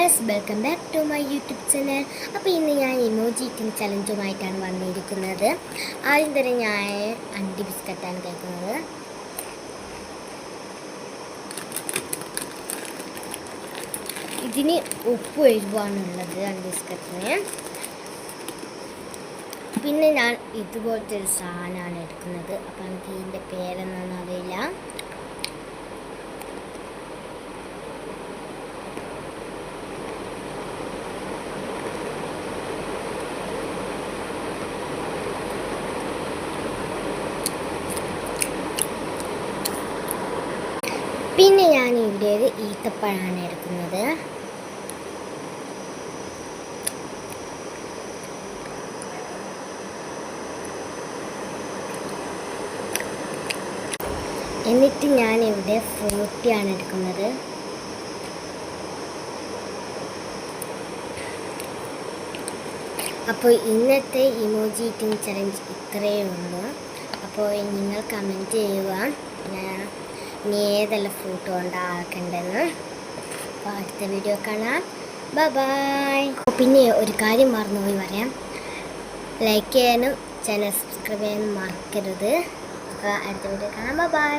Guys, welcome back to my YouTube channel. അപ്പോൾ ഇന്ന് ഞാൻ ഇമോജി ഈറ്റിംഗ് ചലഞ്ചുമായിട്ടാണ് വന്നിരിക്കുന്നത്. ആദ്യം തന്നെ ഞാൻ അണ്ടി ബിസ്ക്കറ്റാണ് കഴിക്കുന്നത്. ഇതിന് ഉപ്പ് എഴുവാണുള്ളത് അണ്ടി ബിസ്ക്കറ്റിന്. പിന്നെ ഞാൻ ഇതുപോലത്തെ ഒരു സാധനമാണ് എടുക്കുന്നത്. അപ്പം എനിക്ക് ഇതിൻ്റെ പേരൊന്നും അറിയില്ല. പിന്നെ ഞാൻ ഇവിടെ ഒരു ഈത്തപ്പഴമാണ് എടുക്കുന്നത്. എന്നിട്ട് ഞാൻ ഇവിടെ ഫ്രൂട്ടിയാണ് എടുക്കുന്നത്. അപ്പോൾ ഇന്നത്തെ ഇമോജി ഈറ്റിംഗ് ചലഞ്ച് ഇത്രയേ ഉള്ളൂ. അപ്പോൾ നിങ്ങൾ കമൻറ്റ് ചെയ്യുക ഇനി ഏതെല്ലാം ഫ്രൂട്ട് കൊണ്ടാക്കേണ്ടതെന്ന്. അപ്പോൾ അടുത്ത വീഡിയോ കാണാം. ബൈ. പിന്നെ ഒരു കാര്യം മറന്നുപോയി പറയാം, ലൈക്ക് ചെയ്യാനും ചാനൽ സബ്സ്ക്രൈബ് ചെയ്യാനും മറക്കരുത്. അപ്പോൾ അടുത്ത വീഡിയോ കാണാം. ബൈ.